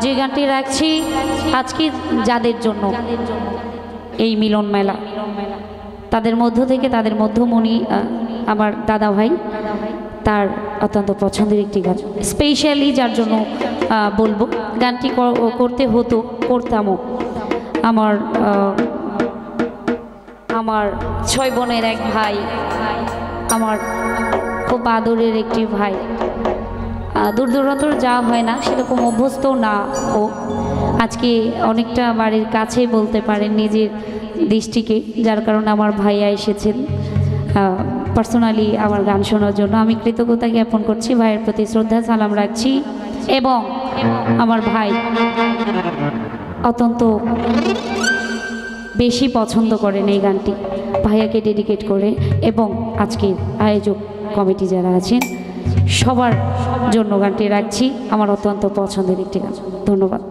যে গানটি রাখছি আজকে যাদের জন্য এই মিলন মেলা, তাদের মধ্য থেকে তাদের মধ্যমণি আমার দাদা ভাই, তার অত্যন্ত পছন্দের একটি গান, স্পেশালি যার জন্য বলবো। গানটি করতে হতো, করতামও। আমার 6 বোনের এক ভাই, আমার খুব আদরের একটি ভাই, দূর দূরান্তর যাওয়া হয় না, সেরকম অভ্যস্ত না ও। আজকে অনেকটা বাড়ির কাছেই বলতে পারেন নিজের দৃষ্টিকে, যার কারণে আমার ভাইয়া এসেছেন পার্সোনালি আমার গান শোনার জন্য। আমি কৃতজ্ঞতা জ্ঞাপন করছি, ভাইয়ের প্রতি শ্রদ্ধা সালাম রাখছি। এবং আমার ভাই অত্যন্ত বেশি পছন্দ করেন এই গানটি, ভাইয়াকে ডেডিকেট করে। এবং আজকের আয়োজক কমিটি যারা আছেন সবার জন্য গানটি রাখছি, আমার অত্যন্ত পছন্দের একটি গান। ধন্যবাদ।